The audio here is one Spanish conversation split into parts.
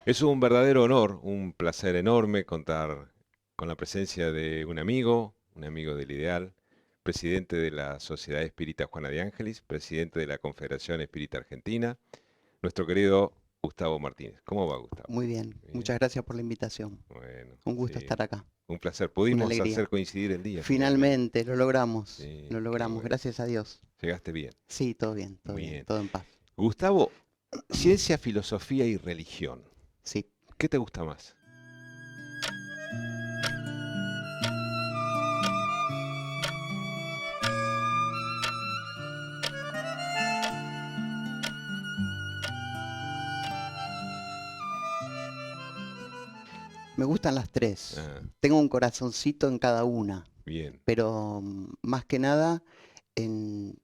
Es un verdadero honor, un placer enorme contar con la presencia de un amigo del Ideal, presidente de la Sociedad Espírita Juana de Ángelis, presidente de la Confederación Espírita Argentina, nuestro querido Gustavo Martínez. ¿Cómo va, Gustavo? Muy bien, Bien, muchas gracias por la invitación. bueno, Un gusto sí, estar acá, un placer. una Pudimos hacer alegría. coincidir el día finalmente. Finalmente, lo logramos, Sí, qué bueno. gracias a Dios. Llegaste bien. Sí, todo bien, Bien. todo en paz. Gustavo, ciencia, filosofía y religión. Sí, ¿Qué te gusta más? me gustan las tres. Ah, Tengo un corazoncito en cada una, bien, pero más que nada en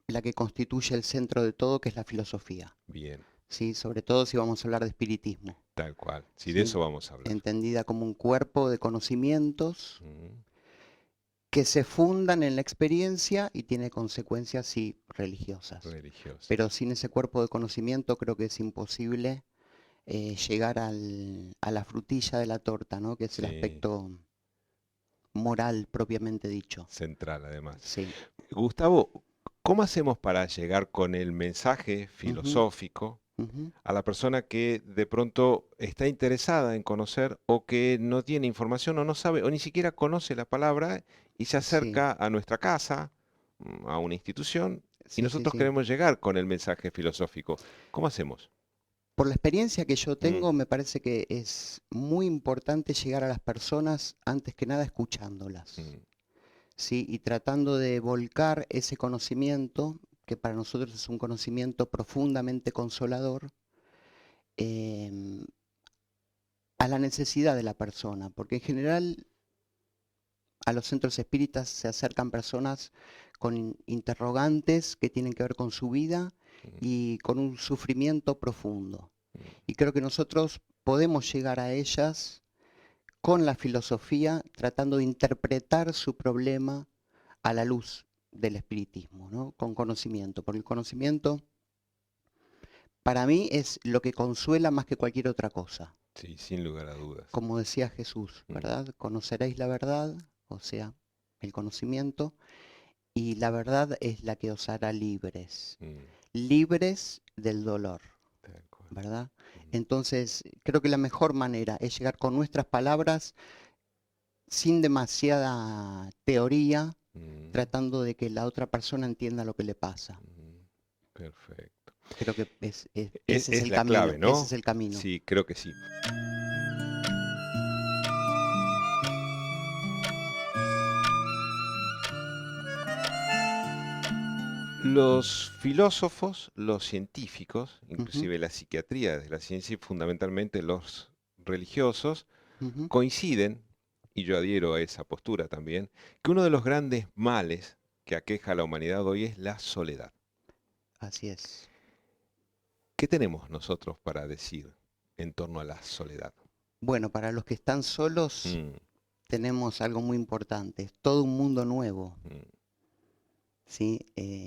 la que constituye el centro de todo, que es la filosofía. bien. Sí, sobre todo si vamos a hablar de espiritismo, Tal cual. Sí, de ¿sí? eso vamos a hablar. Entendida como un cuerpo de conocimientos Mm, que se fundan en la experiencia y tiene consecuencias, sí, religiosas. religiosas. Pero sin ese cuerpo de conocimiento creo que es imposible llegar a la frutilla de la torta, ¿no? Que es el Sí, aspecto moral propiamente dicho. central además. Sí. Gustavo, ¿cómo hacemos para llegar con el mensaje Ujú, filosófico ujú. a la persona que de pronto está interesada en conocer o que no tiene información o no sabe o ni siquiera conoce la palabra y se Sí, acerca a nuestra casa, a una institución y sí, sí, nosotros sí. queremos llegar con el mensaje filosófico? ¿Cómo hacemos? Por la experiencia que yo Mm, tengo, me parece que es muy importante llegar a las personas antes que nada escuchándolas. mm, ¿Sí? Y tratando de volcar ese conocimiento, que para nosotros es un conocimiento profundamente consolador, em, a la necesidad de la persona, porque en general a los centros espíritas se acercan personas con interrogantes que tienen que ver con su vida mm, y con un sufrimiento profundo. mm, Y creo que nosotros podemos llegar a ellas con la filosofía, tratando de interpretar su problema a la luz del espiritismo, ¿no? Con conocimiento, porque el conocimiento para mí es lo que consuela más que cualquier otra cosa. sí, sin lugar a dudas. Como decía Jesús, Mm, ¿verdad? Conoceréis la verdad, o sea, el conocimiento, y la verdad es la que os hará libres, mm, libres del dolor, tal cual. ¿verdad? Mm, Entonces, creo que la mejor manera es llegar con nuestras palabras sin demasiada teoría, mm, tratando de que la otra persona entienda lo que le pasa. mm, perfecto. Creo que Es, ese es es el la clave, camino, ese es ¿no? el camino. Sí, creo que sí. Los filósofos, los científicos, Ujú, inclusive la psiquiatría desde la ciencia y fundamentalmente los religiosos, ujú. coinciden, y yo adhiero a esa postura también, que uno de los grandes males que aqueja a la humanidad hoy es la soledad. Así es. ¿Qué tenemos nosotros para decir en torno a la soledad? Bueno, para los que están solos Mm, tenemos algo muy importante, es todo un mundo nuevo, mm, ¿sí?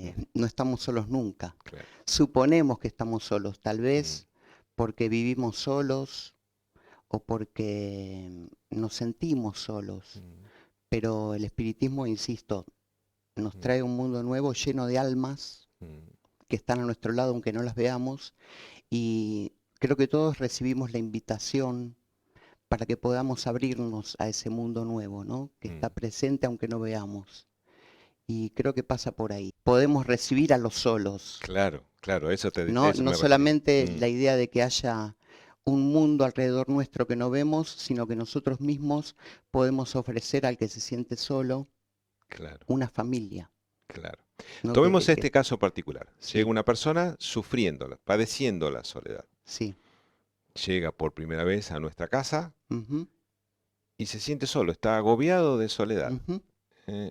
mm, No estamos solos nunca. claro. Suponemos que estamos solos, tal Mm, vez porque vivimos solos o porque nos sentimos solos, mm, pero el espiritismo, insisto, nos mm, trae un mundo nuevo lleno de almas mm, que están a nuestro lado aunque no las veamos y creo que todos recibimos la invitación para que podamos abrirnos a ese mundo nuevo, ¿no? Que está mm. presente aunque no veamos. Y creo que pasa por ahí. Podemos recibir a los solos, Claro, claro, a ¿no? eso No me refería. solamente Mm, la idea de que haya un mundo alrededor nuestro que no vemos, sino que nosotros mismos podemos ofrecer al que se siente solo claro, una familia, claro. ¿no? Tomemos este caso particular. Llega Sí, una persona sufriéndola, padeciendo la soledad. sí. Llega por primera vez a nuestra casa Ujú, y se siente solo, está agobiado de soledad. ujú,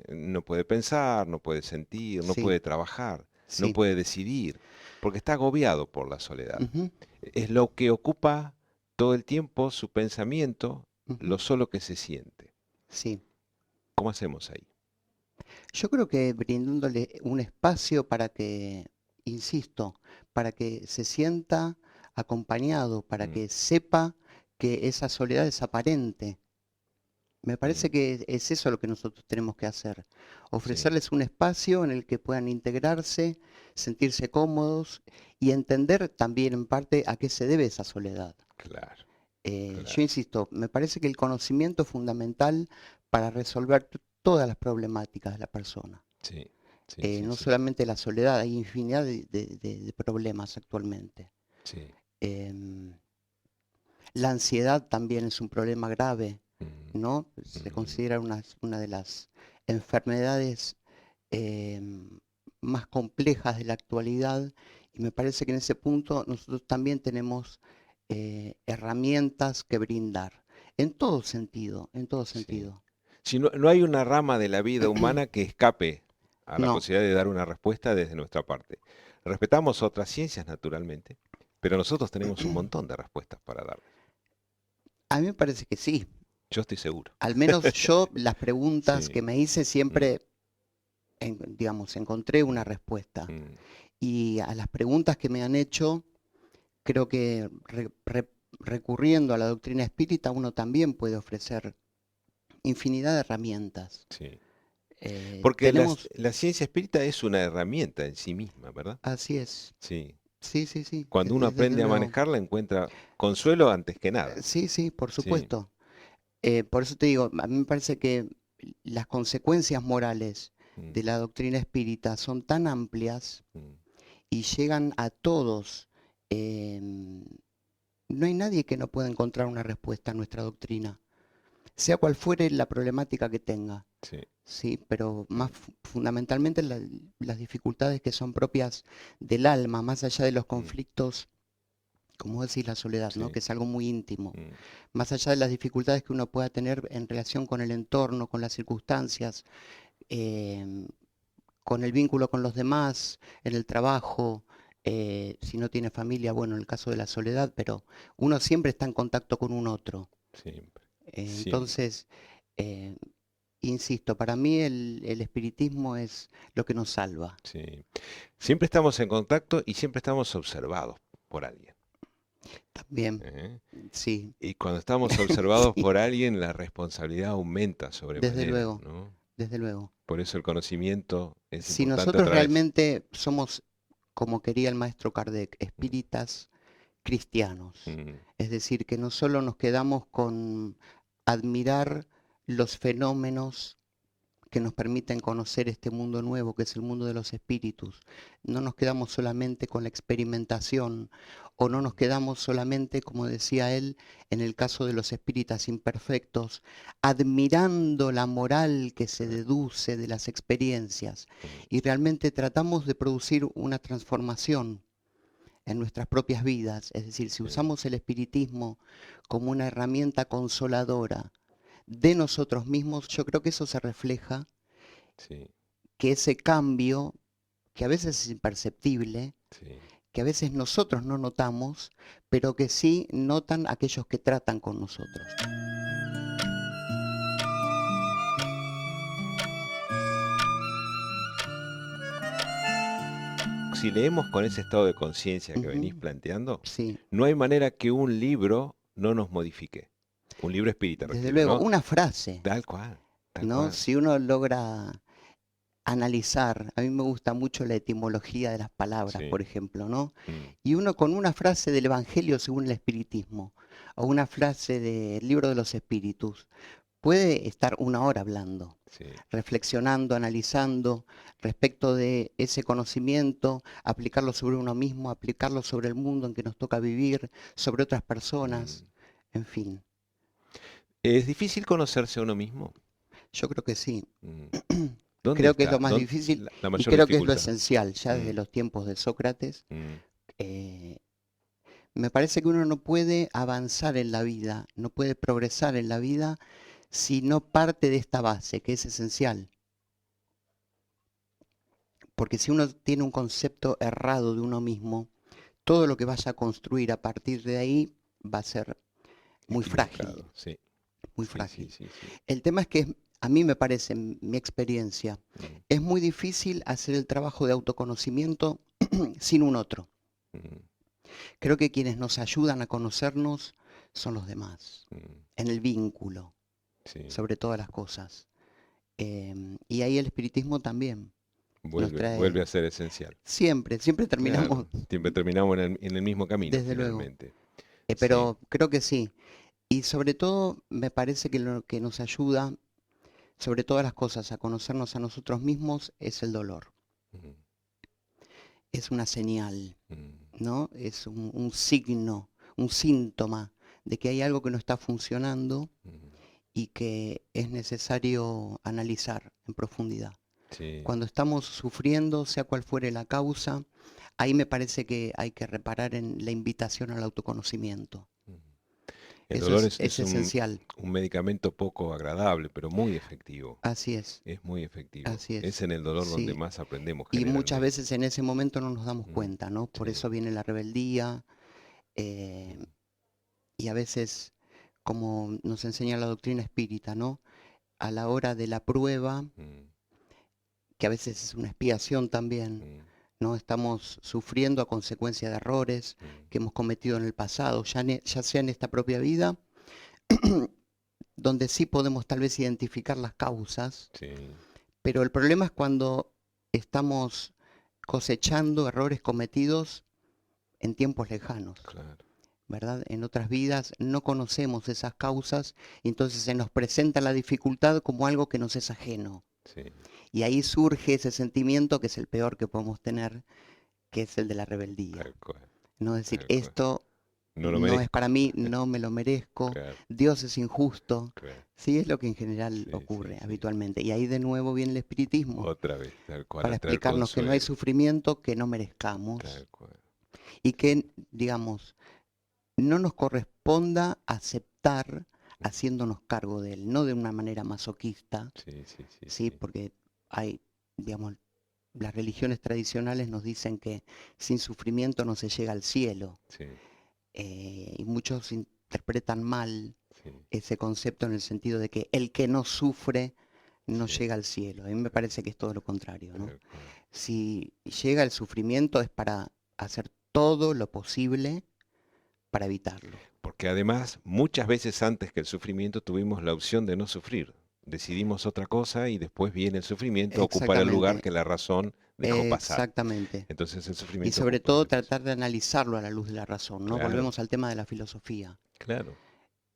No puede pensar, no puede sentir, no sí, puede trabajar, no sí. puede decidir, porque está agobiado por la soledad. Ujú, Es lo que ocupa todo el tiempo su pensamiento, ujú, lo solo que se siente. sí. ¿Cómo hacemos ahí? Yo creo que brindándole un espacio para que, insisto, para que se sienta acompañado, para mm, que sepa que esa soledad es aparente. Me mm, parece que es eso lo que nosotros tenemos que hacer, sí, ofrecerles un espacio en el que puedan integrarse, sentirse cómodos y entender también en parte a qué se debe esa soledad. claro, Yo claro. insisto, me parece que el conocimiento es fundamental para resolver todas las problemáticas de la persona. Sí, sí, sí, No sí, solamente la soledad, hay infinidad de problemas actualmente. sí. Em, la ansiedad también es un problema grave, Mm, ¿no? Se mm, considera una de las enfermedades em, más complejas de la actualidad y me parece que en ese punto nosotros también tenemos herramientas que brindar, en todo sentido, en todo sí. sentido. Si no hay una rama de la vida humana que escape a la No, posibilidad de dar una respuesta desde nuestra parte. Respetamos otras ciencias, naturalmente, pero nosotros tenemos un montón de respuestas para darles. a mí me parece que sí. Yo estoy seguro. Al menos yo las preguntas Sí. que me hice Mm, siempre, digamos, encontré una mm, respuesta. mm, Y a las preguntas que me han hecho, creo que recurriendo a la doctrina espírita uno también puede ofrecer infinidad de herramientas. sí. Porque Tenemos, la ciencia espírita es una herramienta en sí misma, ¿verdad? así es, Sí. sí, sí, sí, Cuando uno desde aprende a luego. manejarla, encuentra consuelo antes que nada. Sí, sí, por Sí. supuesto. Por eso te digo, a mí me parece que las consecuencias morales Mm, de la doctrina espírita son tan amplias mm, y llegan a todos. em, no hay nadie que no pueda encontrar una respuesta a nuestra doctrina, sea cual fuere la problemática que tenga. sí. Sí, pero más Mm, fundamentalmente las dificultades que son propias del alma, más allá de los mm, conflictos, como decís, la soledad, ¿no? sí. Que es algo muy íntimo. Mm, Más allá de las dificultades que uno pueda tener en relación con el entorno, con las circunstancias, em, con el vínculo con los demás, en el trabajo, si no tiene familia, bueno, en el caso de la soledad, pero uno siempre está en contacto con un otro. siempre. Siempre. Entonces, eh, insisto, para mí el espiritismo es lo que nos salva. Sí. Siempre estamos en contacto y siempre estamos observados por alguien. También, ¿Eh? sí, Y cuando estamos observados sí, por alguien, la responsabilidad aumenta desde sobremanera, luego, ¿no? desde luego. Por eso el conocimiento es Si importante a nosotros través. realmente somos, como quería el maestro Kardec, Mm, espíritas cristianos, mm, es decir, que no solo nos quedamos con admirar los fenómenos que nos permiten conocer este mundo nuevo, que es el mundo de los espíritus. No nos quedamos solamente con la experimentación o no nos mm, quedamos solamente, como decía él, en el caso de los espíritas imperfectos, admirando la moral que se eh, deduce de las experiencias mm, y realmente tratamos de producir una transformación en nuestras propias vidas. Es decir, si sí, usamos el espiritismo como una herramienta consoladora de nosotros mismos, yo creo que eso se refleja, sí, que ese cambio, que a veces es imperceptible, sí. que a veces nosotros no notamos, pero que sí notan aquellos que tratan con nosotros. Si leemos con ese estado de conciencia que venís Ujú, planteando, sí, no hay manera que un libro no nos modifique. Un libro espírita, desde refiero, luego, ¿no? una frase, Tal cual, tal ¿no? cual. Si uno logra analizar, a mí me gusta mucho la etimología de las palabras, Sí. por ejemplo, ¿no? Mm, Y uno con una frase del Evangelio según el Espiritismo, o una frase del Libro de los Espíritus, puede estar una hora hablando, sí. reflexionando, analizando respecto de ese conocimiento, aplicarlo sobre uno mismo, aplicarlo sobre el mundo en que nos toca vivir, sobre otras personas, Mm. en fin, ¿Es difícil conocerse a uno mismo? yo creo que sí. Mm. ¿Dónde Creo que es está lo más difícil la y mayor creo que es lo dificultad? esencial, ya desde Mm, los tiempos de Sócrates. mm, eh, Me parece que uno no puede avanzar en la vida, no puede progresar en la vida si no parte de esta base, que es esencial. Porque si uno tiene un concepto errado de uno mismo, todo lo que vaya a construir a partir de ahí va a ser muy frágil, equivocado, sí. muy Sí, sí, frágil. sí, sí. El tema es que a mí me parece, en mi experiencia, Mm, es muy difícil hacer el trabajo de autoconocimiento sin un otro. mm, Creo que quienes nos ayudan a conocernos son los demás, Mm, en el vínculo, sí, sobre todas las cosas. Y ahí el espiritismo también nos vuelve trae, a ser esencial. siempre terminamos, Claro, siempre terminamos en el mismo camino desde luego, finalmente. Sí. pero creo que sí. Y sobre todo me parece que lo que nos ayuda, sobre todas las cosas, a conocernos a nosotros mismos es el dolor. Mm, Es una señal, mm, ¿no? Es un signo, un síntoma de que hay algo que no está funcionando mm, y que es necesario analizar en profundidad. sí. Cuando estamos sufriendo, sea cual fuere la causa, ahí me parece que hay que reparar en la invitación al autoconocimiento. Mm. El Eso dolor es es esencial. un medicamento poco agradable, pero muy efectivo. Así es, Es muy efectivo. así Es es. en el dolor donde Sí. más aprendemos Y muchas generalmente. veces en ese momento no nos damos Mm, cuenta, ¿no? Por sí. eso viene la rebeldía, eh, Mm, y a veces, como nos enseña la doctrina espírita, ¿no? A la hora de la prueba, mm, que a veces es una expiación también, mm, ¿no? Estamos sufriendo a consecuencia de errores mm, que hemos cometido en el pasado, ya sea en esta propia vida, donde sí podemos tal vez identificar las causas, sí, pero el problema es cuando estamos cosechando errores cometidos en tiempos lejanos, claro. ¿verdad? En otras vidas no conocemos esas causas y entonces se nos presenta la dificultad como algo que nos es ajeno. Sí, Y ahí surge ese sentimiento que es el peor que podemos tener, que es el de la rebeldía. tal cual, No decir, tal cual. esto No lo no es para merezco. mí, no me lo merezco, Claro, Dios es injusto. claro. Sí, es lo que en general Sí, sí, ocurre sí. habitualmente. Y ahí de nuevo viene el espiritismo Otra vez, tal cual, para a traer explicarnos que no hay consuelo. sufrimiento que no merezcamos Tal cual. y Sí. que, digamos, no nos corresponda aceptar Mm, haciéndonos cargo de él, no de una manera masoquista, sí, sí, sí, ¿sí? sí. Porque hay, digamos, las religiones tradicionales nos dicen que sin sufrimiento no se llega al cielo, Sí, y muchos interpretan mal sí, ese concepto en el sentido de que el que no sufre no sí. llega al cielo. A mí me Tal, parece que es todo lo contrario, ¿no? tal cual. Si llega el sufrimiento es para hacer todo lo posible para evitarlo. Porque además, muchas veces antes que el sufrimiento tuvimos la opción de no sufrir. Decidimos otra cosa y después viene el sufrimiento a ocupar el lugar Exactamente, que la razón dejó pasar. exactamente. Entonces el Y sufrimiento sobre ocupa el todo espacio. tratar de analizarlo a la luz de la razón, ¿no? Claro, Volvemos al tema de la filosofía. claro.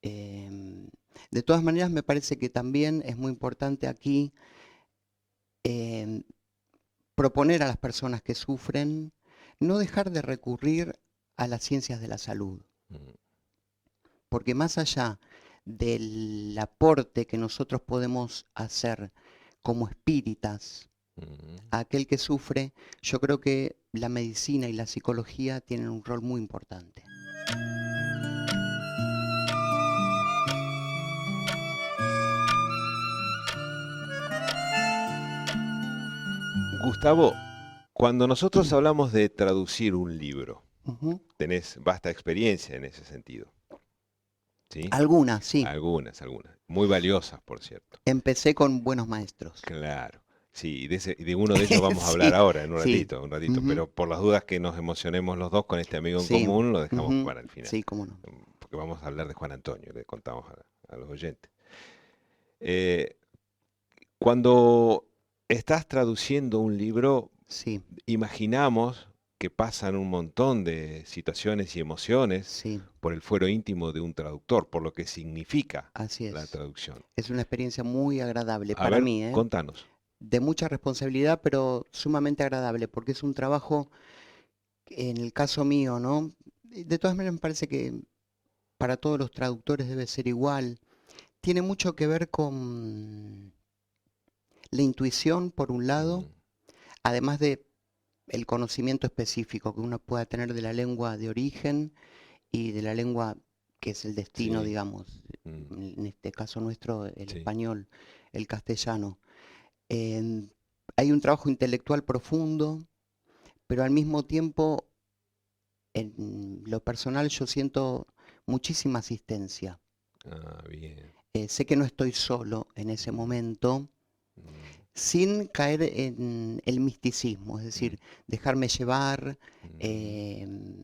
Em, de todas maneras, me parece que también es muy importante aquí em, proponer a las personas que sufren no dejar de recurrir a las ciencias de la salud, Mm, porque más allá del aporte que nosotros podemos hacer como espíritas mm. a aquel que sufre, yo creo que la medicina y la psicología tienen un rol muy importante. Gustavo, cuando nosotros hablamos de traducir un libro, Ujú. tenés vasta experiencia en ese sentido, ¿sí? Algunas, sí. Algunas, algunas. Muy valiosas, por cierto. Empecé con buenos maestros. Claro. Sí, de uno de ellos vamos a hablar Sí, ahora, en sí. un ratito, Ujú. pero por las dudas que nos emocionemos los dos con este amigo en Sí. común, lo dejamos Ujú. para el final, Sí, cómo no. porque vamos a hablar de Juan Antonio, le contamos a los oyentes. Eh, Cuando estás traduciendo un libro, Sí, imaginamos que pasan un montón de situaciones y emociones sí, por el fuero íntimo de un traductor, por lo que significa así la es. traducción. Es una experiencia muy agradable A para ver, mí, ¿eh? contanos. De mucha responsabilidad, pero sumamente agradable, porque es un trabajo, en el caso mío, ¿no? De todas maneras, me parece que para todos los traductores debe ser igual. Tiene mucho que ver con la intuición, por un lado, Mm, además de el conocimiento específico que uno pueda tener de la lengua de origen y de la lengua que es el destino, sí, digamos, mm, en este caso nuestro, el sí, español, el castellano. En- Hay un trabajo intelectual profundo, pero al mismo tiempo, en lo personal, yo siento muchísima asistencia. ah, bien, Sé que no estoy solo en ese mm, momento, mm, sin caer en el misticismo, es mm, decir, dejarme llevar, mm, em,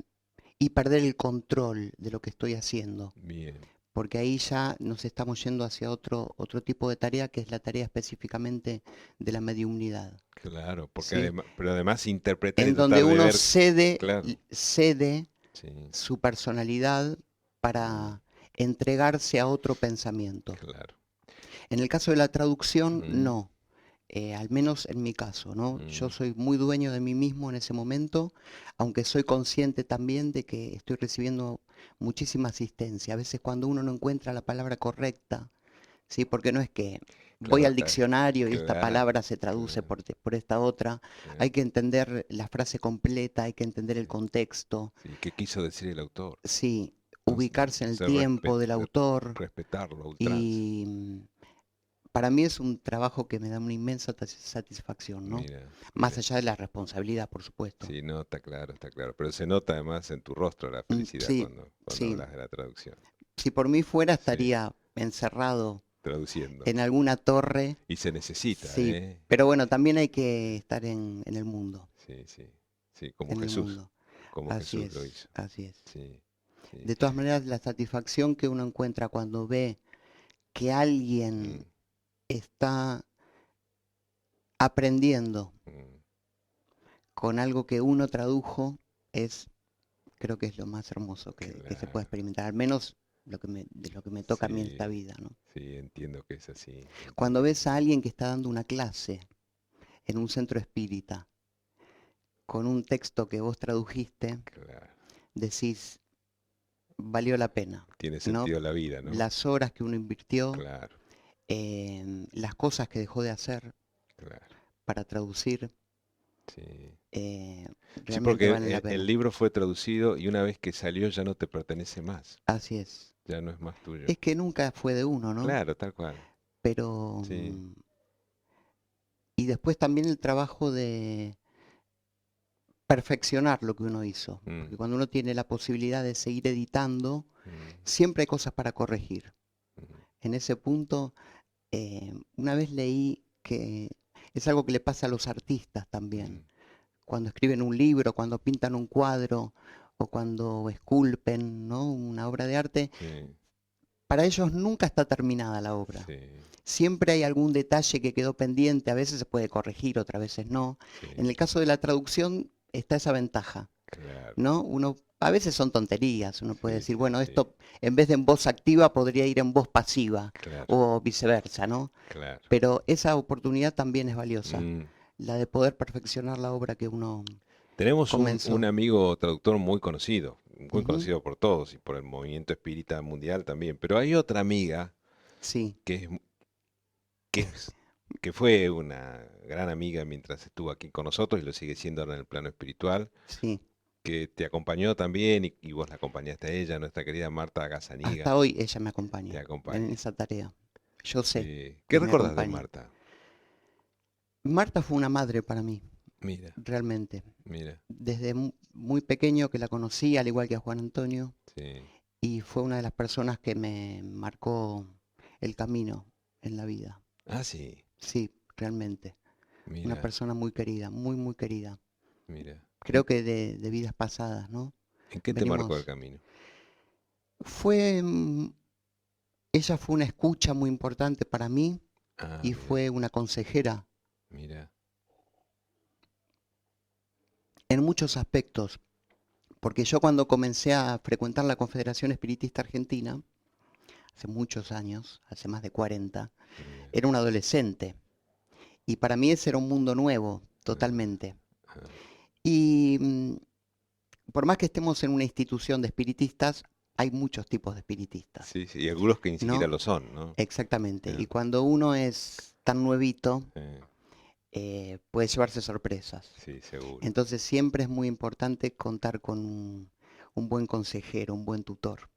y perder el control de lo que estoy haciendo, Bien, porque ahí ya nos estamos yendo hacia otro tipo de tarea, que es la tarea específicamente de la mediumnidad, claro, porque ¿sí? además, pero además interpretar y En donde tratar de uno ver, cede, claro, cede sí, su personalidad mm, para entregarse a otro pensamiento. claro, En el caso de la traducción, mm, no. Al menos en mi caso, ¿no? Yo mm, soy muy dueño de mí mismo en ese momento, aunque soy consciente también de que estoy recibiendo muchísima asistencia. A veces cuando uno no encuentra la palabra correcta, ¿sí? Porque no es que voy claro, al diccionario y esta claro, palabra se traduce claro, por esta otra. claro, Hay que entender la frase completa, hay que entender el sí, contexto, sí, ¿qué quiso decir el autor? sí, Entonces, ubicarse en el se tiempo del autor respetarlo a ultranza. y para mí es un trabajo que me da una inmensa satisfacción, ¿no? Mira, Más mira. allá de la responsabilidad, por supuesto. Sí, no, está claro, está claro. Pero se nota además en tu rostro la felicidad Sí, cuando sí. hablas de la traducción. Si por mí fuera, Sí, estaría encerrado traduciendo. en alguna torre, Y se necesita, sí. ¿eh? Pero bueno, también hay que estar en el mundo, Sí, sí, sí, en el mundo. como Así Jesús lo es, hizo. así es. Sí, sí. De todas maneras, la satisfacción que uno encuentra cuando ve que alguien Mm, está aprendiendo mm, con algo que uno tradujo es, creo que es lo más hermoso que se puede claro. experimentar, al menos de lo que me toca a mí en esta Sí, vida, ¿no? sí, entiendo que es así. Cuando Entiendo que ves es a así. alguien que está dando una clase en un centro espírita con un texto que vos tradujiste, Claro. decís, valió la pena, Tiene ¿no? sentido la vida, ¿no? Las horas que uno invirtió, Claro, las cosas que dejó de hacer claro. para traducir, Sí. Sí, realmente porque valen la el pena. libro fue traducido y una vez que salió ya no te pertenece más. Así es. Ya no es más tuyo. Es que nunca fue de uno, ¿no? Claro, tal cual. Pero, Sí. y después también el trabajo de perfeccionar lo que uno hizo, Mm, porque cuando uno tiene la posibilidad de seguir editando, mm, siempre hay cosas para corregir. mm, En ese punto, una vez leí que es algo que le pasa a los artistas mm, también, cuando escriben un libro, cuando pintan un cuadro o cuando esculpen, ¿no? Una obra de arte, sí, para ellos nunca está terminada la obra. sí, Siempre hay algún detalle que quedó pendiente, a veces se puede corregir, otras veces no. En el sí, caso de la traducción está esa ventaja, claro. ¿no? Uno, a veces son tonterías, uno puede Sí, decir, sí, bueno, sí. esto en vez de en voz activa podría ir en voz pasiva Claro, o viceversa, ¿no? claro. Pero esa oportunidad también es valiosa, Mm. la de poder perfeccionar la obra que uno Tenemos un comenzó. amigo traductor muy Ujú, conocido por todos y por el movimiento espírita mundial también, pero hay otra amiga sí, que es, que es- que fue una gran amiga mientras estuvo aquí con nosotros y lo sigue siendo ahora en el plano espiritual, sí. que te acompañó también y vos la acompañaste a ella, nuestra querida Marta Hasta Gazaniga, hoy ella me te acompaña en acompaña. esa tarea. Yo sé Sí. ¿Qué que me recordás de acompaña. Marta? Marta fue una madre para mí, Mira, realmente. mira, Desde muy pequeño que la conocí, al igual que a Juan Antonio, sí. y fue una de las personas que me marcó el camino en la vida. Ah, sí, Sí, realmente. Una mira, persona muy querida, muy, muy querida. mira. Creo que de vidas pasadas, ¿no? ¿En qué te marcó el Venimos. camino? Fue, ella fue una escucha muy importante para mí Ah, y mira, fue una consejera mira, en muchos aspectos. Porque yo cuando comencé a frecuentar la Confederación Espiritista Argentina, hace muchos años, hace más de 40, mira. era un adolescente. Y para mí ese era un mundo nuevo, Ah, totalmente. ah. Y por más que estemos en una institución de espiritistas, hay muchos tipos de espiritistas, Sí, sí, y algunos que ni siquiera ¿no? lo son, ¿no? Exactamente. Y Ah, cuando uno es tan nuevito, eh, puede llevarse sorpresas. sí, seguro. Entonces siempre es muy importante contar con un buen consejero, un buen tutor.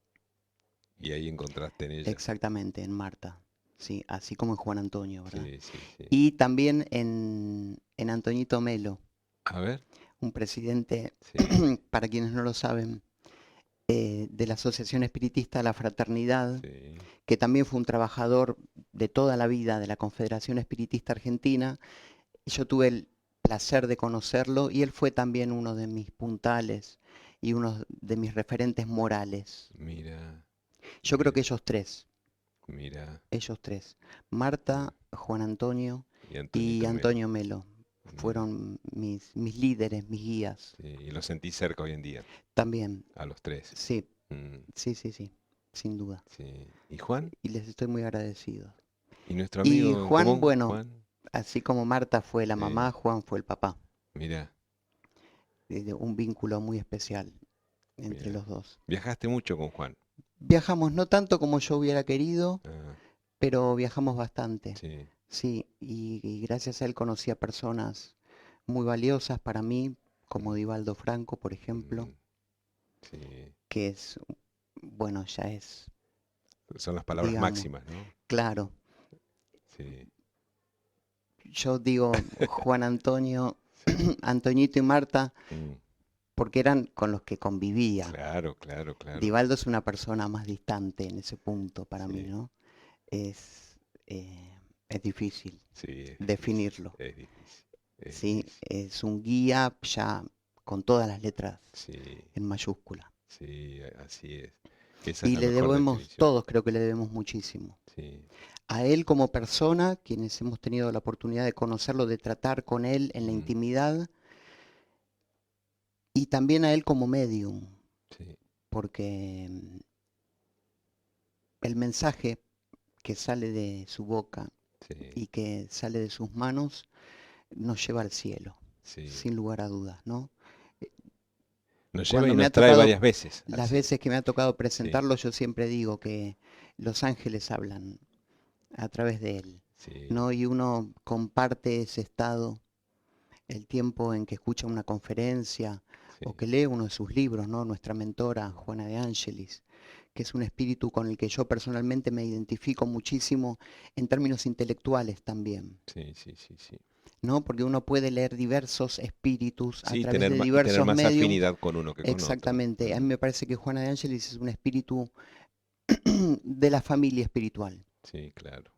Y ahí encontraste en ella. Exactamente, en Marta. Sí, así como en Juan Antonio, ¿verdad? Sí, sí, sí. Y también en Antoñito Melo, A ver, un presidente, sí, para quienes no lo saben, de la Asociación Espiritista La Fraternidad, sí. que también fue un trabajador de toda la vida de la Confederación Espiritista Argentina. Yo tuve el placer de conocerlo y él fue también uno de mis puntales y uno de mis referentes morales. Mira, Yo creo mira, que mira. ellos tres, Mm. Marta, Juan Antonio Y y Antoñito Melo. Antonio Melo, Mira. fueron mis líderes, mis guías. Sí, y lo sentí cerca hoy en día, También, a los tres. sí, Mm, sí, sí, sí, sin duda. sí. ¿Y Juan? Y les estoy muy agradecido. ¿Y nuestro Y amigo en Juan, común, bueno, Juan? así como Marta fue la Sí, mamá, Juan fue el papá. mira, Un vínculo muy especial entre mira. los dos. Viajaste mucho con Juan. Viajamos no tanto como yo hubiera querido, Ah, pero viajamos bastante. sí. Sí, y gracias a él conocí a personas muy valiosas para mí, como Mm, Divaldo Franco, por ejemplo, mm, sí. que es, bueno, ya es, Son las palabras digamos, máximas, ¿no? claro. Sí. Yo digo Juan Antonio, Antoñito y Marta, Mm, porque eran con los que convivía. claro, claro, claro. Divaldo es una persona más distante en ese punto para mí, Sí, ¿no? Es, es difícil sí, es difícil, definirlo, es difícil, es ¿sí? difícil. Es un guía ya con todas las letras Sí, en mayúscula. sí, así es. Esa es Y la le mejor debemos, definición. todos creo que le debemos muchísimo. Sí. A él como persona, quienes hemos tenido la oportunidad de conocerlo, de tratar con él en la Mm, intimidad, y también a él como medium, sí, porque el mensaje que sale de su boca sí, y que sale de sus manos nos lleva al cielo, sí. sin lugar a dudas, ¿no? Eh, Nos lleva Cuando y me ha nos trae tocado, varias veces al las cielo. veces que me ha tocado Sí, presentarlo, yo siempre digo que los ángeles hablan a través de él, sí, ¿no? Y uno comparte ese estado el tiempo en que escucha una conferencia o sí, que lee uno de sus libros, ¿no? Nuestra mentora, Juana de Ángelis, que es un espíritu con el que yo personalmente me identifico muchísimo en términos intelectuales también, sí, sí, sí, sí. ¿no? Porque uno puede leer diversos espíritus a Sí, través de y tener diversos más mediums. afinidad con uno que con otro. Exactamente. A Mm, mí me parece que Juana de Ángelis es un espíritu de la familia espiritual. sí, claro,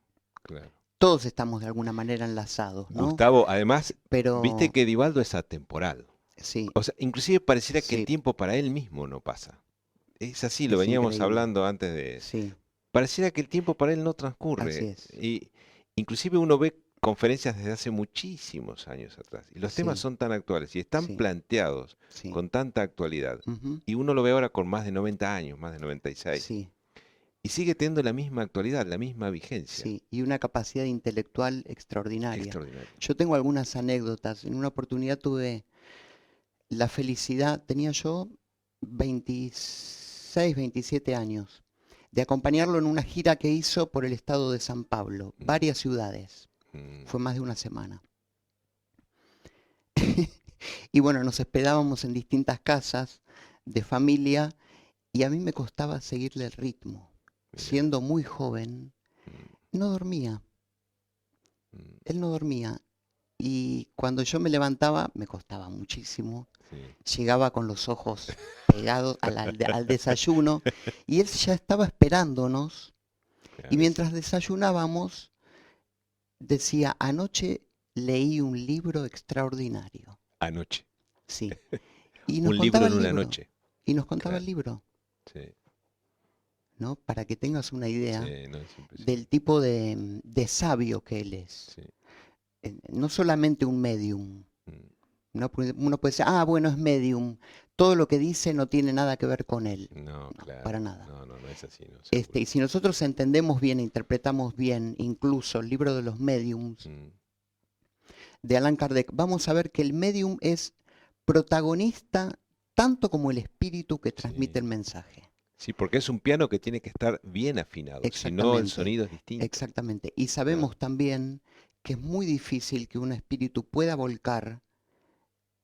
claro. Todos estamos de alguna manera enlazados, ¿no? Gustavo, además, viste Pero que Divaldo es atemporal. sí, O sea, inclusive pareciera que el sí, tiempo para él mismo no pasa. Es así, lo es veníamos increíble. hablando antes de... Sí, Pareciera que el tiempo para él no así transcurre. es. Y inclusive uno ve conferencias desde hace muchísimos años atrás. Y los temas Sí, son tan actuales y están sí, planteados sí. con tanta actualidad. Ujú, Y uno lo ve ahora con más de 90 años, más de 96. sí, Y sigue teniendo la misma actualidad, la misma vigencia. sí. Y una capacidad intelectual extraordinaria. Extraordinario. Yo tengo algunas anécdotas. En una oportunidad tuve la felicidad, tenía yo 26, 27 años, de acompañarlo en una gira que hizo por el estado de San Pablo, Mm, varias ciudades. mm, Fue más de una semana. Y bueno, nos hospedábamos en distintas casas de familia y a mí me costaba seguirle el ritmo. mira, Siendo muy joven, mm, no dormía, mm, él no dormía. Y cuando yo me levantaba, me costaba muchísimo. sí, Llegaba con los ojos pegados al desayuno y él ya estaba esperándonos. Y claro, mientras desayunábamos, decía, anoche leí un libro extraordinario. anoche. Sí. Y nos Un libro contaba en el una libro. noche. Y nos contaba el Claro, libro, sí, ¿no? Para que tengas una idea sí, no, es del impresionante. tipo de sabio que él es. Sí, No solamente un medium, mm, ¿no? Porque uno puede decir, ah, bueno, es medium. Todo lo que dice no tiene nada que ver con él. no, No, para claro, nada. no, no, no es así, no, seguro. Y si nosotros entendemos bien e interpretamos bien incluso el libro de los mediums Mm, de Allan Kardec, vamos a ver que el medium es protagonista tanto como el espíritu que transmite sí, el mensaje. sí, porque es un piano que tiene que estar bien afinado, si no el Exactamente, sonido es distinto. exactamente. Y Claro, sabemos también que es muy difícil que un espíritu pueda volcar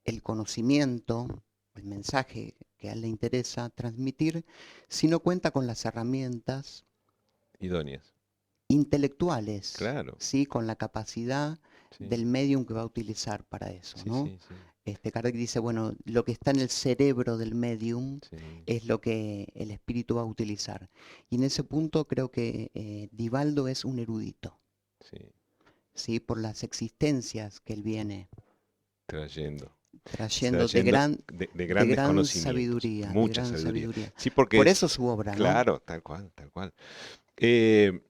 el conocimiento, el mensaje que a él le interesa transmitir, si no cuenta con las herramientas idóneas. intelectuales, Claro, ¿sí? Con la capacidad sí, del medium que va a utilizar para eso, sí, ¿no? sí, sí, Kardec dice, bueno, lo que está en el cerebro del medium sí, es lo que el espíritu va a utilizar. Y en ese punto creo que Divaldo es un erudito, sí, ¿sí? Por las existencias que él viene trayendo. trayendo de trayendo gran, de de grandes gran conocimientos, sabiduría, de mucha gran sabiduría. sabiduría. Sí, porque Por eso su obra, ¿no? claro, tal cual, tal cual. Eh,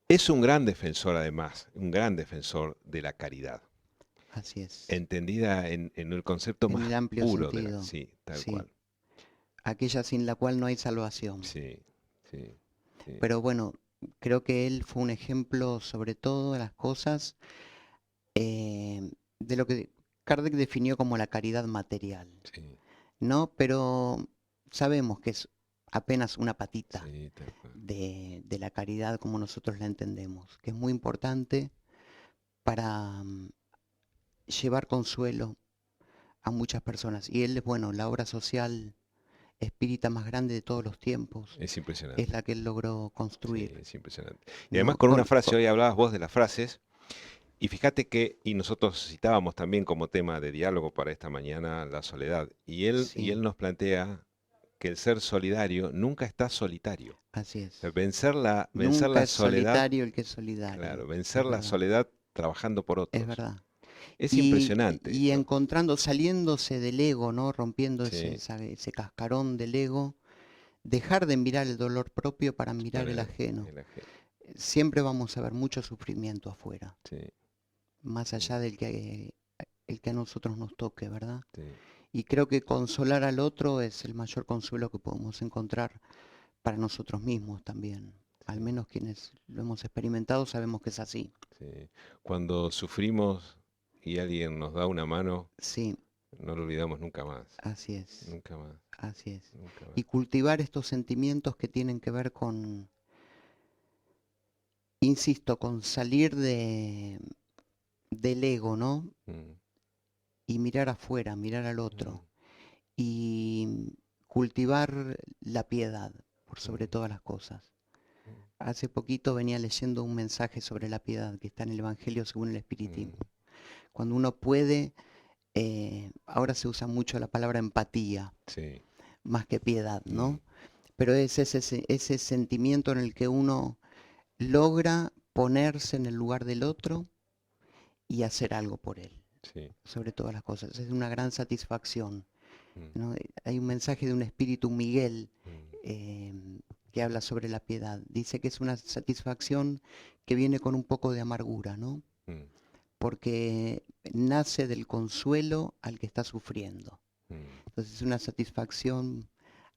es un gran defensor además, un gran defensor de la caridad, Así es, entendida en el concepto en más el amplio puro de sentido, sí, tal sí. cual. Aquella sin la cual no hay salvación. Sí, sí, sí, Pero bueno, creo que él fue un ejemplo sobre todo de las cosas de lo que Kardec definió como la caridad material, sí, ¿no? Pero sabemos que es apenas una patita sí, tal cual. de la caridad como nosotros la entendemos, que es muy importante para llevar consuelo a muchas personas. Y él es, bueno, la obra social espírita más grande de todos los tiempos Es es impresionante. la que él logró Sí, construir, es impresionante. Y además ¿no? con una frase, hoy hablabas vos de las frases, y fíjate que, y nosotros citábamos también como tema de diálogo para esta mañana la soledad, y Sí, él nos plantea que el ser solidario nunca está solitario. así O sea, es. vencer Nunca la es soledad, solitario el que es solidario, claro, vencer es la verdad, soledad trabajando por es otros. verdad. Es Y, impresionante y esto. encontrando, saliéndose del ego, ¿no? Rompiendo Sí, ese cascarón del ego, dejar de mirar el dolor propio para mirar para el ajeno. el ajeno. Siempre vamos a ver mucho sufrimiento afuera, Sí, más sí, allá del que, el que a nosotros nos toque, ¿verdad? sí, Y creo que consolar al otro es el mayor consuelo que podemos encontrar para nosotros mismos también. Al sí, menos quienes lo hemos experimentado sabemos que es así. sí. Cuando sufrimos y alguien nos da una mano, Sí, no lo olvidamos nunca más. así es, Nunca más, así es. nunca más. Y cultivar estos sentimientos que tienen que ver con, insisto, con salir del ego, ¿no? Mm, Y mirar afuera, mirar al mm, otro. Y cultivar la piedad por sobre mm, todas las cosas. mm, Hace poquito venía leyendo un mensaje sobre la piedad que está en el Evangelio según el mm, Espiritismo. Cuando uno puede, ahora se usa mucho la palabra empatía, sí, más que piedad, mm, ¿no? Pero es ese sentimiento en el que uno logra ponerse en el lugar del otro y hacer algo por él, sí, sobre todas las cosas. Es una gran satisfacción, mm, ¿no? Hay un mensaje de un espíritu Miguel mm, eh, que habla sobre la piedad. Dice que es una satisfacción que viene con un poco de amargura, ¿no? mm, Porque nace del consuelo al que está sufriendo. mm, Entonces es una satisfacción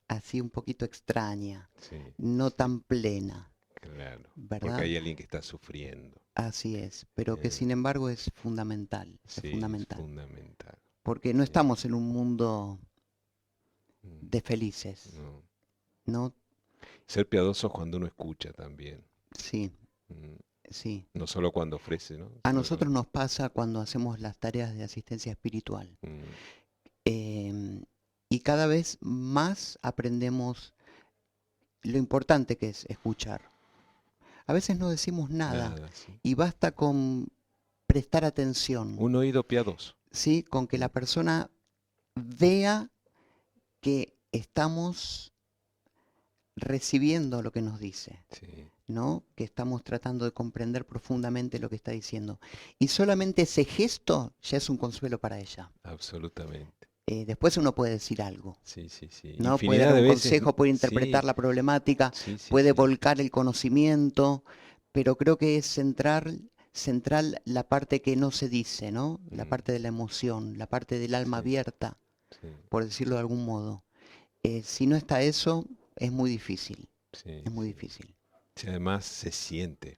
así un poquito extraña, sí, no sí, tan plena, claro. Porque ¿verdad? hay alguien que está sufriendo. Así es, pero que Eh, sin embargo es sí, es fundamental, fundamental. porque no Sí, estamos en un mundo mm, de felices, no. ¿no? Ser piadosos cuando uno escucha también. Sí, Mm, sí. no solo cuando ofrece, ¿no? A Sino nosotros nos pasa cuando hacemos las tareas de asistencia espiritual. mm, em, y cada vez más aprendemos lo importante que es escuchar. A veces no decimos nada nada, sí. y basta con prestar atención, Un oído piadoso. ¿sí? Con que Mm, la persona vea que estamos recibiendo lo que nos dice, sí, ¿no? Que estamos tratando de comprender profundamente lo que está diciendo. Y solamente ese gesto ya es un consuelo para ella. absolutamente. Después uno puede decir algo, Sí, sí, sí. ¿no? Puede dar Infinidad un de veces, consejo, puede sí, interpretar la problemática, sí, sí, puede sí. volcar el conocimiento, pero creo que es central la parte que no se dice, ¿no? La Mm, parte de la emoción, la parte del alma sí, abierta, sí, por decirlo de algún modo. Si no está eso, es muy difícil, sí, es muy sí. difícil. Sí, además se siente.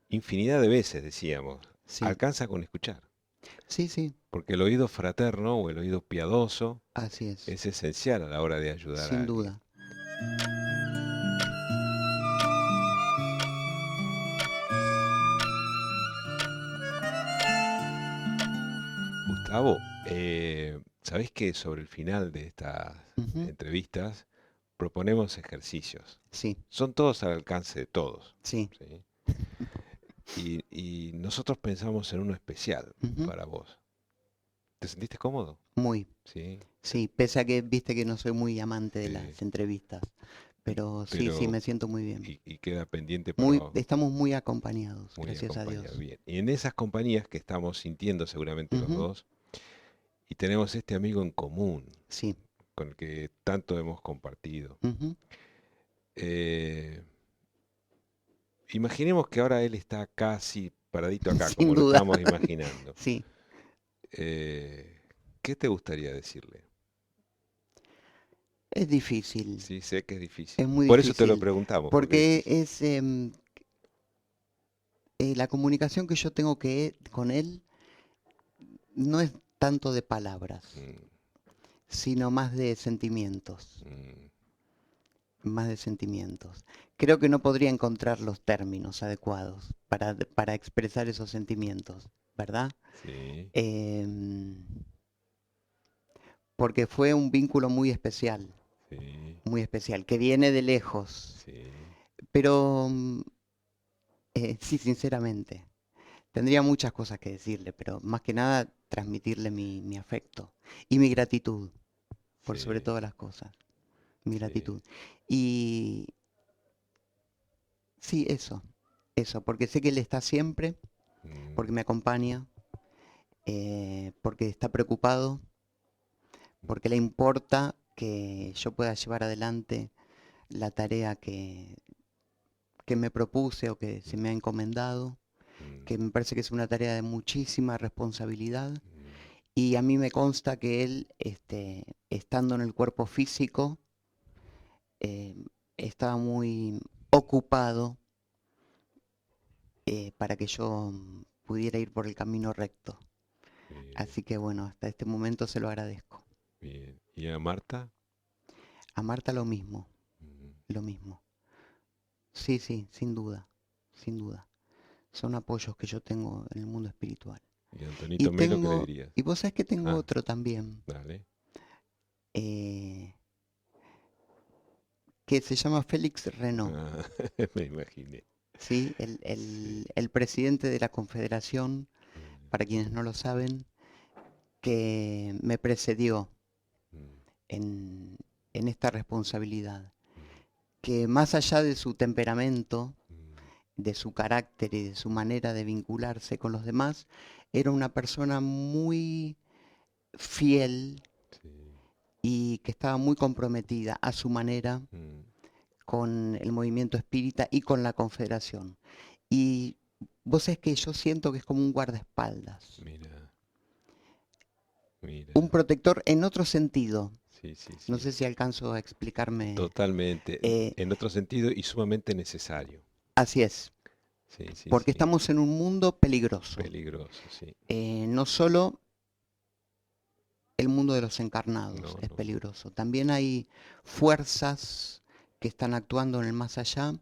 Infinidad de veces, decíamos, Sí, alcanza con escuchar. sí, sí, Porque el oído fraterno o el oído piadoso así es, es esencial a la hora de ayudar a sin alguien. duda. Gustavo, ¿sabés que sobre el final de estas Ujú, entrevistas proponemos ejercicios? sí, Son todos al alcance de todos, sí, ¿sí? Y nosotros pensamos en uno especial ujú, para vos. ¿Te sentiste cómodo? muy. Sí, Sí, pese a que viste que no soy muy amante de sí, las entrevistas, pero sí, sí, pero me siento muy bien. y queda pendiente para Muy, estamos muy acompañados, muy gracias a acompañado. Dios. Bien. Y en esas compañías que estamos sintiendo seguramente los Ujú, dos, Y tenemos este amigo en común, Sí. con el que tanto hemos compartido. Ujú. Eh, Imaginemos que ahora él está casi paradito acá, Sin como lo duda. estamos imaginando. Sí. Eh, ¿Qué te gustaría decirle? Es difícil. Sí, sé que es difícil. Es muy Por eso te lo difícil. preguntamos, porque Porque es la comunicación que yo tengo con él no es tanto de palabras, mm, sino más de sentimientos. mm, Más de sentimientos. Creo que no podría encontrar los términos adecuados para expresar esos sentimientos, ¿verdad? sí, Em, Porque fue un vínculo sí, muy especial, que viene de lejos. sí, Pero sí, sinceramente, tendría muchas cosas que decirle, pero más que nada transmitirle mi afecto y mi gratitud, por sobre sí, todas las cosas, mi sí. gratitud. Y sí, eso, porque sé que él está siempre, mm, porque me acompaña, porque está preocupado, porque le importa que yo pueda llevar adelante la tarea que me propuse o que se me ha encomendado, mm, que me parece que es una tarea de muchísima responsabilidad. mm, Y a mí me consta que él, estando en el cuerpo físico, eh, estaba muy ocupado para que yo pudiera ir por el camino recto. bien, Así que bueno, hasta este momento se lo agradezco. bien. ¿Y a Marta? A Marta lo mismo, Mm, lo mismo. Sí, sí, sin duda, sin duda. Son apoyos que yo tengo en el mundo espiritual. ¿Y a Y Antonito Melo qué le tengo, dirías? y vos sabés que tengo Ah, otro también, dale. eh, que se llama Félix Renault, Ah, me imaginé. ¿sí? Sí. El presidente de la Confederación, Mm, para quienes no lo saben, que me precedió mm, en, en esta responsabilidad, mm, que más allá de su temperamento, mm, de su carácter y de su manera de vincularse con los demás, era una persona muy fiel sí. y que estaba muy comprometida a su manera Mm, con el movimiento espírita y con la Confederación. Y vos sabés que yo siento que es como un guardaespaldas, mira, mira. un protector en otro sentido. Sí, sí, No sí. sé si alcanzo a explicarme. Totalmente. eh, En otro sentido y sumamente necesario. Así es, Sí, sí, porque sí. estamos en un mundo peligroso. Peligroso, sí. No solo el mundo de los encarnados No, es no, no. peligroso, también hay fuerzas que están actuando en el más allá, Mm,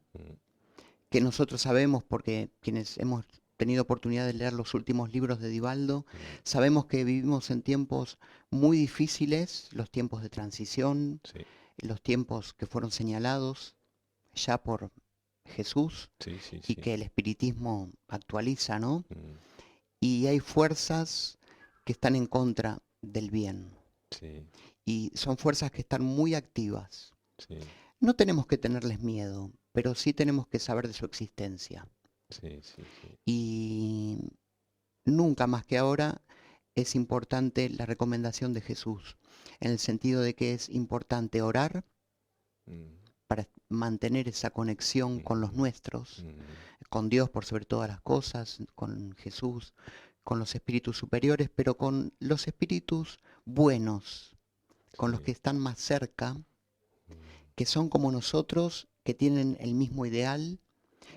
que nosotros sabemos porque quienes hemos tenido oportunidad de leer los últimos libros de Divaldo, mm, sabemos que vivimos en tiempos muy difíciles, los tiempos de transición, sí, los tiempos que fueron señalados ya por Jesús sí, sí, y sí. que el espiritismo actualiza, ¿no? Mm, Y hay fuerzas que están en contra del bien sí, y son fuerzas que están muy activas. sí, No tenemos que tenerles miedo, pero sí tenemos que saber de su existencia. sí, sí, sí. Y nunca más que ahora es importante la recomendación de Jesús, en el sentido de que es importante orar Mm, para mantener esa conexión con los mm, nuestros, mm, con Dios por sobre todas las cosas, con Jesús, con los espíritus superiores, pero con los espíritus buenos, con los que sí. están más cerca, Mm, que son como nosotros, que tienen el mismo ideal,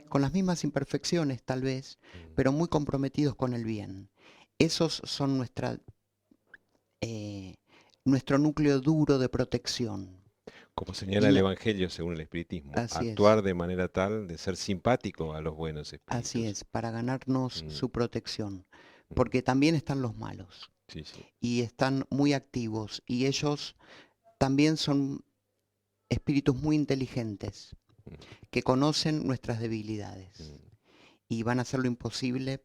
con las mismas imperfecciones tal vez, mm, pero muy comprometidos con el bien. Esos son eh, nuestro núcleo duro de protección. como señala Y el Evangelio según el Espiritismo, así es, actuar de manera tal de ser simpático a los buenos así espíritus. es, para ganarnos Mm, su protección. mm, Porque también están los malos sí, sí. y están muy activos y ellos también son espíritus muy inteligentes Mm, que conocen nuestras debilidades mm. y van a hacer lo imposible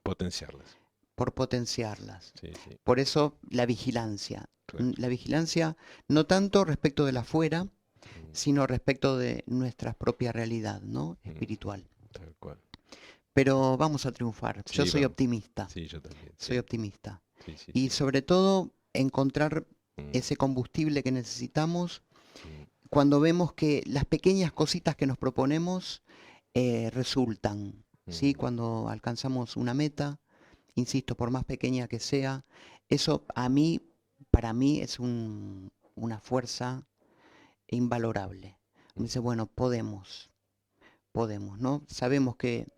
Potenciarlas. por potenciarlas. Sí, sí, Por eso la vigilancia. claro. La vigilancia no tanto respecto de la afuera, Mm, sino respecto de nuestra propia realidad, ¿no? mm, Espiritual. tal cual. Pero vamos a triunfar. Yo Sí, soy vamos. optimista. Sí, yo también, Soy siempre. optimista. Sí, sí, Y sí. sobre todo encontrar Mm, ese combustible que necesitamos mm, cuando vemos que las pequeñas cositas que nos proponemos resultan, ¿sí? mm, Cuando alcanzamos una meta, insisto, por más pequeña que sea, eso a mí, para mí es una fuerza invalorable. Me mm. dice, bueno, podemos, ¿no? Sabemos que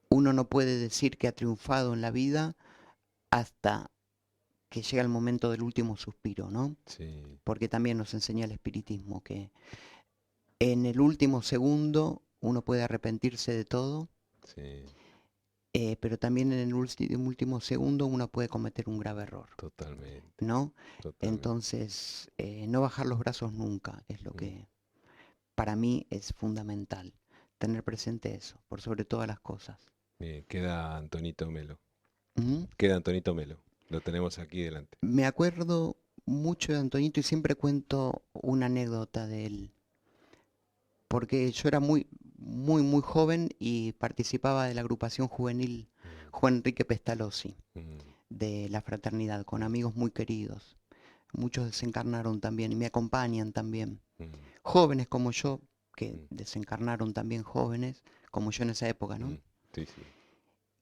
uno no puede decir que ha triunfado en la vida hasta que llega el momento del último suspiro, ¿no? Sí, Porque también nos enseña el espiritismo que en el último segundo uno puede arrepentirse de todo, sí, pero también en el último segundo uno puede cometer un grave error, totalmente, ¿no? totalmente. Entonces, no bajar los brazos nunca es lo Mm. que para mí es fundamental, tener presente eso, por sobre todas las cosas. Bien, queda Antonito Melo. ¿Mm? Queda Antonito Melo. Lo tenemos aquí delante. Me acuerdo mucho de Antonito y siempre cuento una anécdota de él, porque yo era muy joven y participaba de la agrupación juvenil Mm, Juan Enrique Pestalozzi, mm, de la fraternidad, con mm, amigos muy queridos. Muchos desencarnaron también y me acompañan también. mm, Jóvenes como yo, que mm, desencarnaron también jóvenes, como yo en esa época, ¿no? mm. Sí, sí.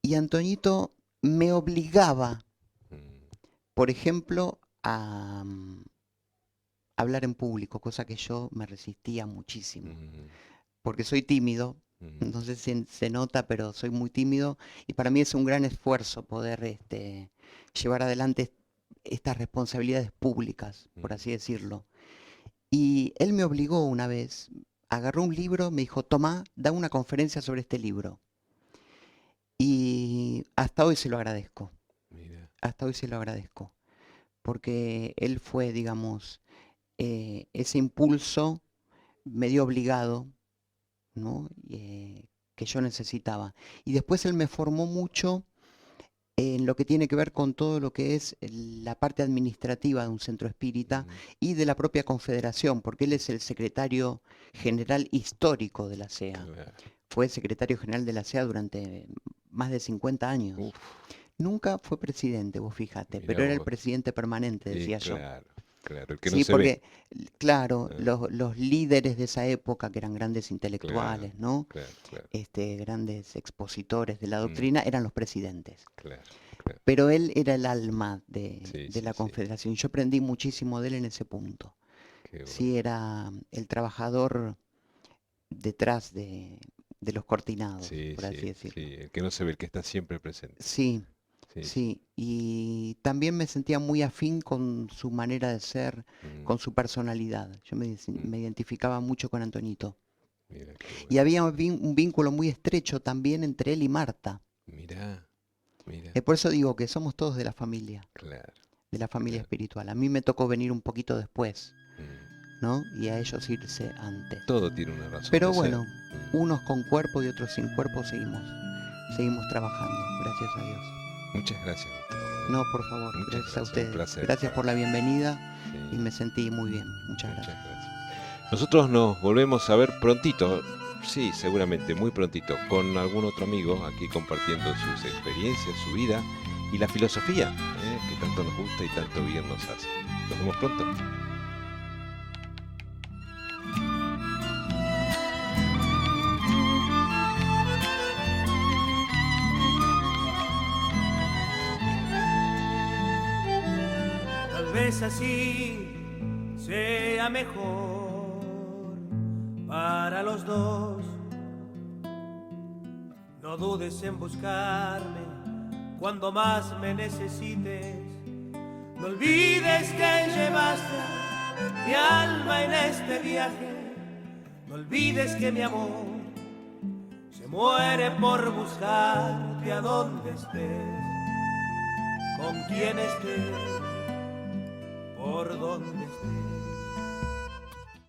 Y Antonito me obligaba, Mm, por ejemplo, a hablar en público, cosa que yo me resistía muchísimo, mm, porque soy tímido, mm, no sé si se nota, pero soy muy tímido y para mí es un gran esfuerzo poder llevar adelante estas responsabilidades públicas, por mm. así decirlo. Y él me obligó una vez, agarró un libro, me dijo, toma, da una conferencia sobre este libro. Y hasta hoy se lo agradezco, Mira. hasta hoy se lo agradezco, porque él fue, digamos, ese impulso medio obligado, ¿no? Que yo necesitaba. Y después él me formó mucho en lo que tiene que ver con todo lo que es la parte administrativa de un centro espírita Mm, y de la propia confederación, porque él es el secretario general histórico de la CEA. claro. Fue secretario general de la CEA durante más de 50 años. Uf, Nunca fue presidente, vos fíjate, mira pero era el vos. presidente permanente, Y decía yo. claro, claro, el que no Sí, se ve. porque, claro, Ah, los líderes de esa época, que eran grandes claro, intelectuales, ¿no? claro, claro. Grandes expositores de la Mm, doctrina, eran los presidentes. claro, claro. Pero él era el alma Sí, de sí, la sí. confederación. Yo aprendí muchísimo de él en ese punto. Qué bueno. Sí, era el trabajador detrás de los cortinados, Sí, por así sí, sí. decirlo. El que no se ve, el que está siempre presente. Sí, Sí, sí. sí. Y también me sentía muy afín con su manera de ser, Mm, con su personalidad. Yo mm. me identificaba mucho con Antonito. Mira, qué Y bueno. había un vínculo muy estrecho también entre él y Marta. Mira, mira. Por eso digo que somos todos Claro, de la familia claro. espiritual. A mí me tocó venir un poquito después, Mm. ¿no? Y a ellos irse antes. Todo tiene una razón Pero de ser. bueno, Mm. unos con cuerpo y otros sin cuerpo seguimos trabajando, gracias a Dios. Muchas gracias, Gustavo. No, por favor, Muchas gracias a gracias, un ustedes. placer. Gracias por la bienvenida y Sí, me sentí muy bien. Muchas muchas gracias. gracias. Nosotros nos volvemos a ver prontito, sí, seguramente, muy prontito, con algún otro amigo aquí compartiendo sus experiencias, su vida y la filosofía, que tanto nos gusta y tanto bien nos hace. Nos vemos pronto. Tal vez así sea mejor para los dos. No dudes en buscarme cuando más me necesites. No olvides que llevaste mi alma en este viaje. No olvides que mi amor se muere por buscarte a donde estés, con quien estés, por donde estés.